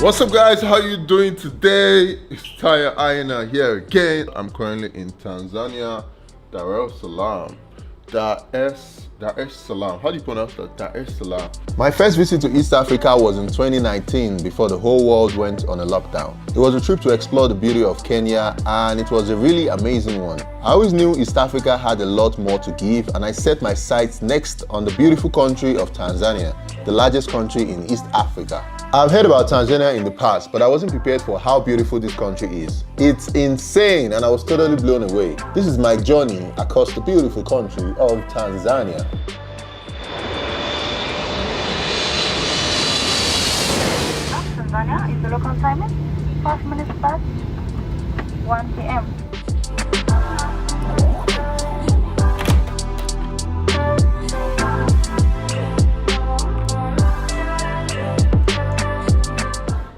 What's up guys, how you doing today? It's Tayo Aina here again. I'm currently in Tanzania, Dar es Salaam. Dar es Salaam. How do you pronounce that? Dar es Salaam. My first visit to East Africa was in 2019 before the whole world went on a lockdown. It was a trip to explore the beauty of Kenya and it was a really amazing one. I always knew East Africa had a lot more to give and I set my sights next on the beautiful country of Tanzania, the largest country in East Africa. I've heard about Tanzania in the past, but I wasn't prepared for how beautiful this country is. It's insane and I was totally blown away. This is my journey across the beautiful country of Tanzania. Tanzania is the local time 5 minutes past 1 p.m.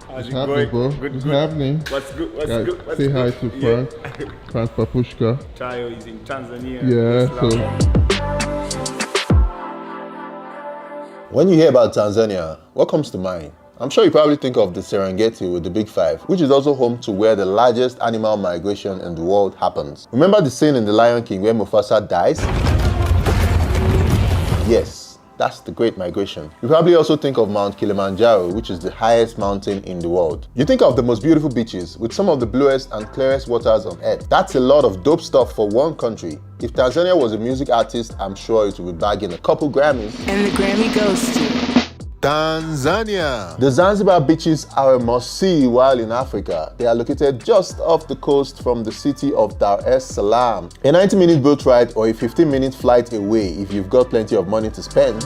What's happening, bro? What's happening? What's good? What's good? What's say good? Hi to Frank. Frank Papushka. Tayo is in Tanzania. Yeah, so. When you hear about Tanzania, what comes to mind? I'm sure you probably think of the Serengeti with the Big Five, which is also home to where the largest animal migration in the world happens. Remember the scene in The Lion King where Mufasa dies? Yes. That's the Great Migration. You probably also think of Mount Kilimanjaro, which is the highest mountain in the world. You think of the most beautiful beaches with some of the bluest and clearest waters on earth. That's a lot of dope stuff for one country. If Tanzania was a music artist, I'm sure it would be bagging a couple Grammys. And the Grammy goes to Tanzania. The Zanzibar beaches are a must-see while in Africa. They are located just off the coast from the city of Dar es Salaam. A 90-minute boat ride or a 15-minute flight away if you've got plenty of money to spend.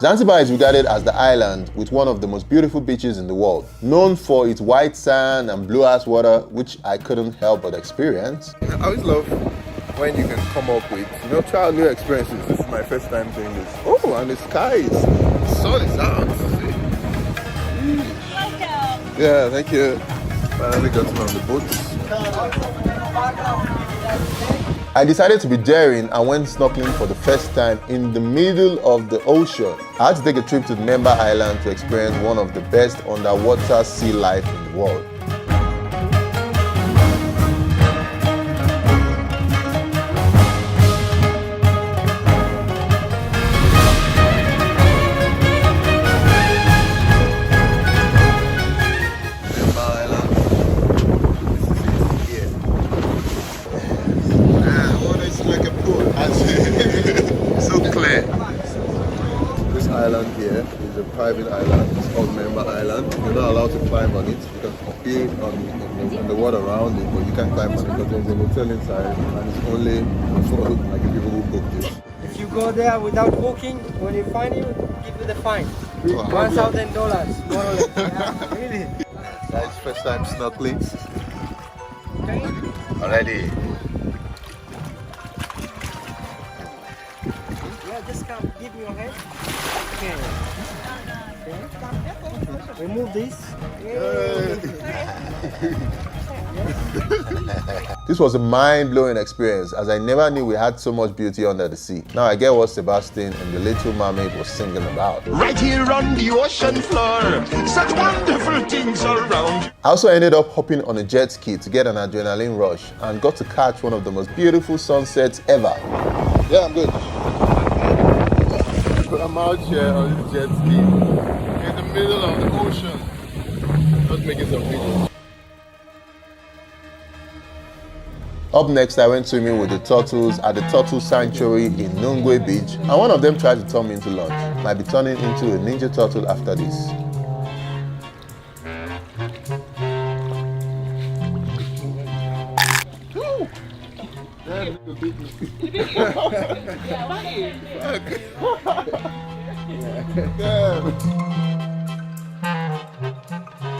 Zanzibar is regarded as the island with one of the most beautiful beaches in the world, known for its white sand and blue-ass water, which I couldn't help but experience. I always love when you can come up with, try new experiences. This is my first time doing this. Oh, and the skies. Solid sounds. Yeah, thank you. Finally got on the boat. I decided to be daring and went snorkeling for the first time in the middle of the ocean. I had to take a trip to the member island to experience one of the best underwater sea life in the world. Island here is a private island. It's called Member Island. You're not allowed to climb on it. You can be on the water around it, but you can't climb on it because there's a hotel inside and it's only for like the people who book this. If you go there without booking, when you find you, give you the fine. $1,000, more or less. Yeah, really. Guys, first time snorkeling. Already. Yeah, just come, give me your hand. Okay. Remove this. This was a mind-blowing experience as I never knew we had so much beauty under the sea. Now I get what Sebastian and the Little Mermaid was singing about. Right here on the ocean floor, such wonderful things around. I also ended up hopping on a jet ski to get an adrenaline rush and got to catch one of the most beautiful sunsets ever. Yeah, I'm good. I'm out here on this jet ski in the middle of the ocean. Just making some videos. Up next, I went swimming with the turtles at the Turtle Sanctuary in Nungwe Beach, and one of them tried to turn me into lunch. Might be turning into a ninja turtle after this. Damn.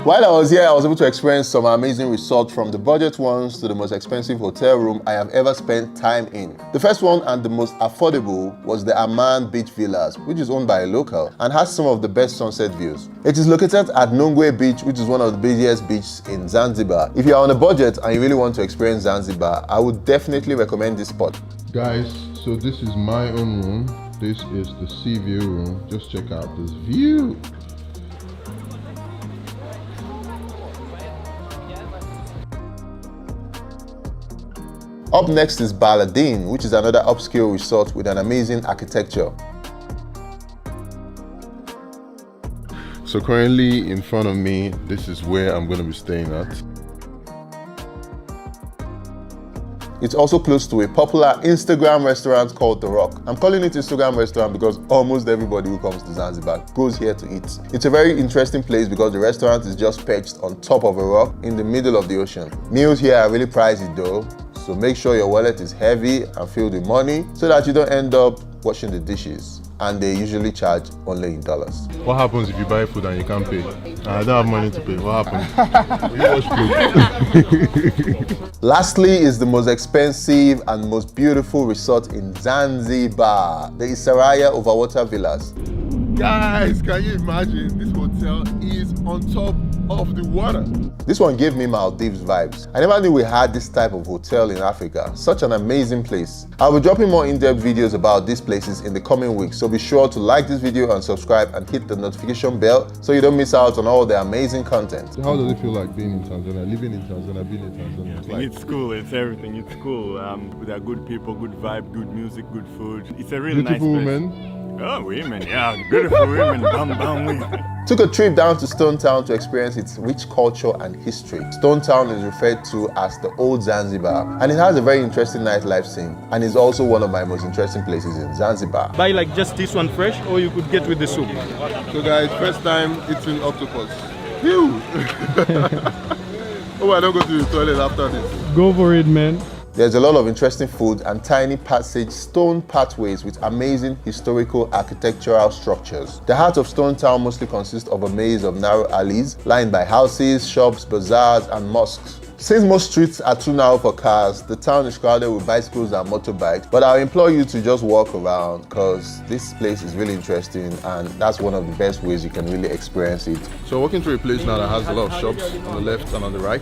While I was here, I was able to experience some amazing resorts, from the budget ones to the most expensive hotel room I have ever spent time in. The first one and the most affordable was the Aman Beach Villas, which is owned by a local and has some of the best sunset views. It is located at Nongwe Beach, which is one of the busiest beaches in Zanzibar. If you are on a budget and you really want to experience Zanzibar, I would definitely recommend this spot. Guys, so this is my own room. This is the sea view room. Just check out this view. Up next is Baladin, which is another upscale resort with an amazing architecture. So currently in front of me, this is where I'm going to be staying at. It's also close to a popular Instagram restaurant called The Rock. I'm calling it Instagram restaurant because almost everybody who comes to Zanzibar goes here to eat. It's a very interesting place because the restaurant is just perched on top of a rock in the middle of the ocean. Meals here are really pricey though, so make sure your wallet is heavy and filled with money so that you don't end up washing the dishes. And they usually charge only in dollars. What happens if you buy food and you can't pay? I don't have money to pay. What happens? You wash food. Lastly is the most expensive and most beautiful resort in Zanzibar, the Isaraya Overwater Villas. Guys, can you imagine? This hotel is on top of the water. This one gave me Maldives vibes. I never knew we had this type of hotel in Africa. Such an amazing place. I'll be dropping more in-depth videos about these places in the coming weeks, so be sure to like this video and subscribe and hit the notification bell so you don't miss out on all the amazing content. So how does it feel like being in Tanzania, living in Tanzania, being in Tanzania? It's cool, it's everything, it's cool. With our good people, good vibe, good music, good food. It's a really nice place. Beautiful women. Oh, women, yeah, beautiful women, bam women. Took a trip down to Stone Town to experience its rich culture and history. Stone Town is referred to as the Old Zanzibar, and it has a very interesting nightlife scene, and is also one of my most interesting places in Zanzibar. Buy like just this one fresh, or you could get with the soup. So guys, first time eating octopus. Phew! Oh, I don't go to the toilet after this. Go for it, man. There's a lot of interesting food and tiny passage stone pathways with amazing historical architectural structures. The heart of Stone Town mostly consists of a maze of narrow alleys lined by houses, shops, bazaars and mosques. Since most streets are too narrow for cars, the town is crowded with bicycles and motorbikes, but I'll implore you to just walk around because this place is really interesting and that's one of the best ways you can really experience it. So walking through a place now that has a lot of shops on the left and on the right.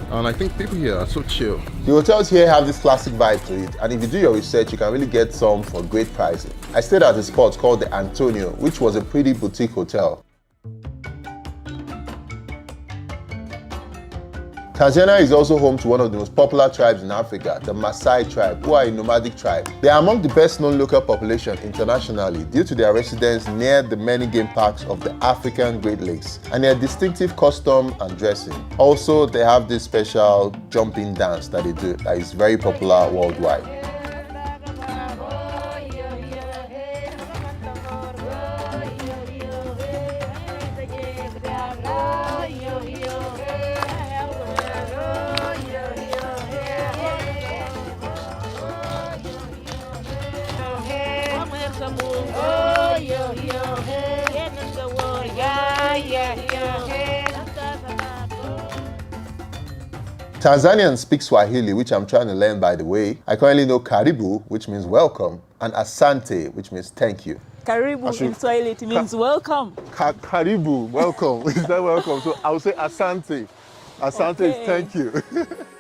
And I think people here are so chill. The hotels here have this classic vibe to it, and if you do your research, you can really get some for great pricing. I stayed at a spot called the Antonio, which was a pretty boutique hotel. Tanzania is also home to one of the most popular tribes in Africa, the Maasai tribe, who are a nomadic tribe. They are among the best known local population internationally due to their residence near the many game parks of the African Great Lakes and their distinctive custom and dressing. Also, they have this special jumping dance that they do that is very popular worldwide. Tanzanians speak Swahili, which I'm trying to learn by the way. I currently know Karibu, which means welcome, and Asante, which means thank you. Karibu in Swahili, it means welcome. Karibu, welcome. Is that welcome? So I would say Asante. Asante is thank you.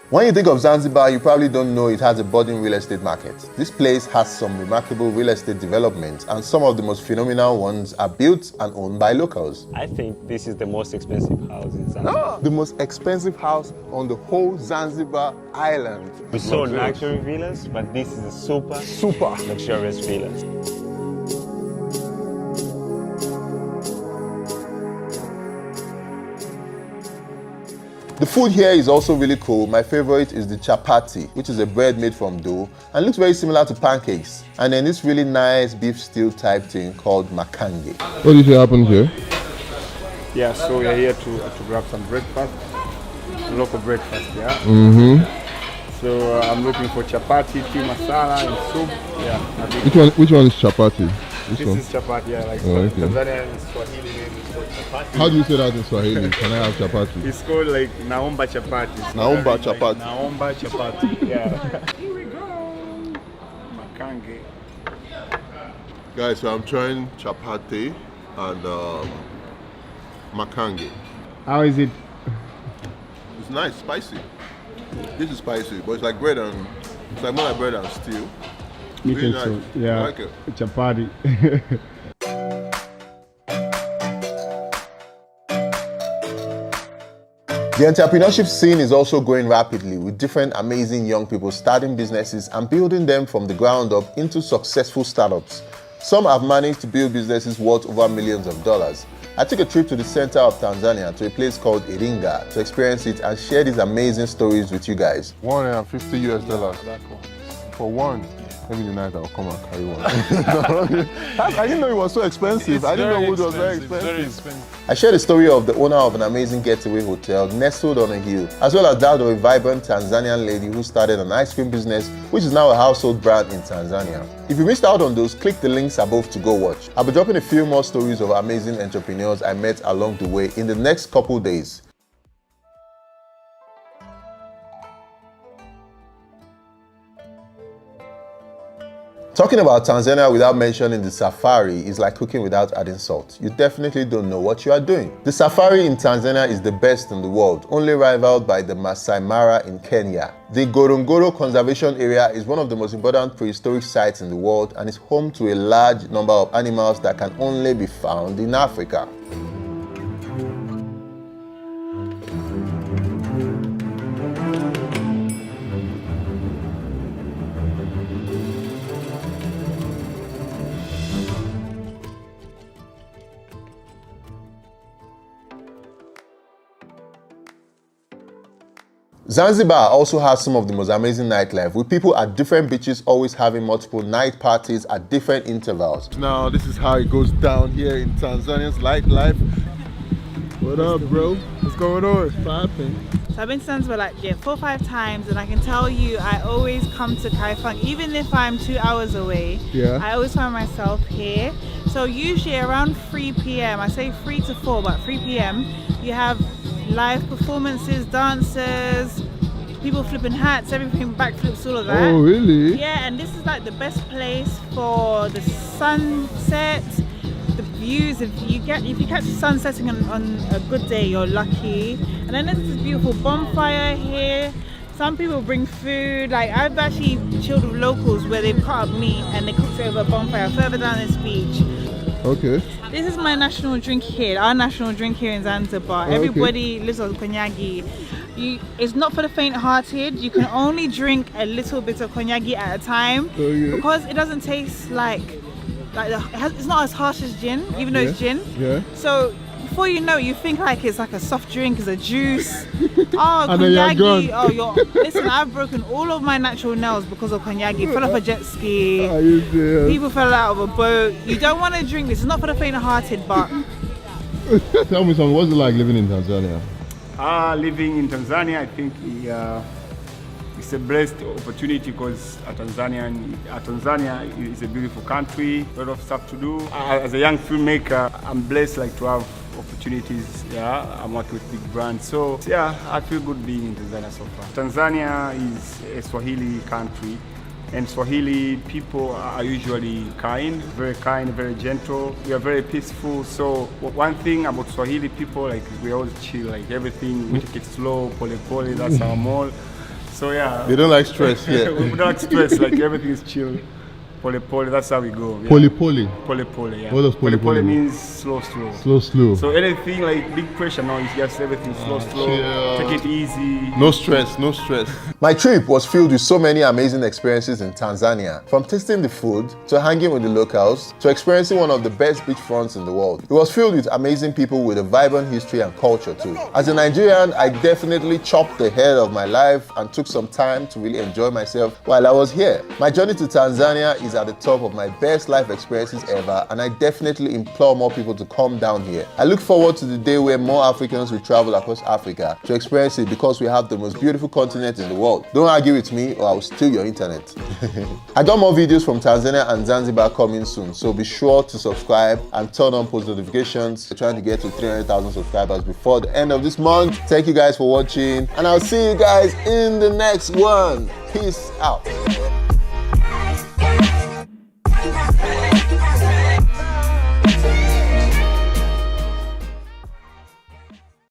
When you think of Zanzibar, you probably don't know it has a budding real estate market. This place has some remarkable real estate developments, and some of the most phenomenal ones are built and owned by locals. I think this is the most expensive house in Zanzibar. The most expensive house on the whole Zanzibar island. We saw luxury villas, but this is a super luxurious villa. The food here is also really cool. My favorite is the chapati, which is a bread made from dough and looks very similar to pancakes. And then this really nice beef stew type thing called makange. What did you happen here? Yeah, so we are here to grab some breakfast, local breakfast, yeah. So I'm looking for chapati, tea masala, and soup. Yeah. Which one is chapati? This This one? is chapati, yeah, like Oh, okay. Tanzania Swahili name is called chapati. How do you say that in Swahili? Can I have chapati? It's called like naomba chapati. Naomba Like, chapati. Naomba chapati. Yeah. Here we go. Makange. Guys, so I'm trying chapati and makange. How is it? It's nice, spicy. This is spicy, but it's like bread and it's like more like bread and stew. Me Really think so. nice. Yeah. I like it. Chapati. The entrepreneurship scene is also growing rapidly, with different amazing young people starting businesses and building them from the ground up into successful startups. Some have managed to build businesses worth over millions of dollars. I took a trip to the center of Tanzania to a place called Iringa to experience it and share these amazing stories with you guys. $150 US for one. Maybe tonight I'll come and carry one. I didn't know it was so expensive. I didn't know it was very expensive. I share the story of the owner of an amazing getaway hotel nestled on a hill, as well as that of a vibrant Tanzanian lady who started an ice cream business, which is now a household brand in Tanzania. If you missed out on those, click the links above to go watch. I'll be dropping a few more stories of amazing entrepreneurs I met along the way in the next couple days. Talking about Tanzania without mentioning the safari is like cooking without adding salt. You definitely don't know what you are doing. The safari in Tanzania is the best in the world, only rivaled by the Masai Mara in Kenya. The Ngorongoro Conservation Area is one of the most important prehistoric sites in the world and is home to a large number of animals that can only be found in Africa. Zanzibar also has some of the most amazing nightlife, with people at different beaches always having multiple night parties at different intervals. Now this is how it goes down here in Tanzania's nightlife. What up, bro? What's going on? What's poppin'? So I've been to Zanzibar like 4 or 5 times, and I can tell you I always come to Kaifang, even if I'm 2 hours away. Yeah. I always find myself here. So usually around 3 p.m, I say 3 to 4, but 3 p.m, you have live performances, dances, people flipping hats, everything, backflips, all of that. Oh, really? Yeah, and this is like the best place for the sunset, the views. If you catch the sun setting on a good day, you're lucky. And then there's this beautiful bonfire here. Some people bring food. Like I've actually chilled with locals where they've cut up meat and they cooked it over a bonfire further down this beach. Okay. This is my national drink here, our national drink here in Zanzibar. Okay. Everybody lives on konyagi. It's not for the faint-hearted. You can only drink a little bit of konyagi at a time because it doesn't taste like it's not as harsh as gin, even though it's gin. Yeah. So before you know it, you think like it's like a soft drink, it's a juice. Oh, And then you're konyagi. gone. Listen, I've broken all of my natural nails because of konyagi. Fell off a jet ski. Are you serious? People fell out of a boat. You don't want to drink this. It's not for the faint-hearted, but Tell me something. What's it like living in Tanzania? Living in Tanzania, I think it's a blessed opportunity because Tanzania is a beautiful country, a lot of stuff to do. As a young filmmaker, I'm blessed to have opportunities. Yeah, I'm working with big brands, so yeah, I feel good being in Tanzania so far. Tanzania is a Swahili country, and Swahili people are usually kind, very gentle. We are very peaceful. So one thing about Swahili people, we always chill, everything, we take it slow, pole pole, that's our mall. So yeah. They don't like stress here. We don't like stress, everything is chill. Pole pole, that's how we go. Yeah. Pole pole. Pole pole, yeah. What does pole pole mean? means slow. Slow. So anything big pressure now is just everything slow. Chill. Take it easy. No stress. My trip was filled with so many amazing experiences in Tanzania, from tasting the food, to hanging with the locals, to experiencing one of the best beachfronts in the world. It was filled with amazing people with a vibrant history and culture too. As a Nigerian, I definitely chopped the head of my life and took some time to really enjoy myself while I was here. My journey to Tanzania is is at the top of my best life experiences ever, and I definitely implore more people to come down here. I look forward to the day where more Africans will travel across Africa to experience it, because we have the most beautiful continent in the world. Don't argue with me or I will steal your internet. I got more videos from Tanzania and Zanzibar coming soon, so be sure to subscribe and turn on post notifications. We're trying to get to 300,000 subscribers before the end of this month. Thank you guys for watching, and I'll see you guys in the next one. Peace out.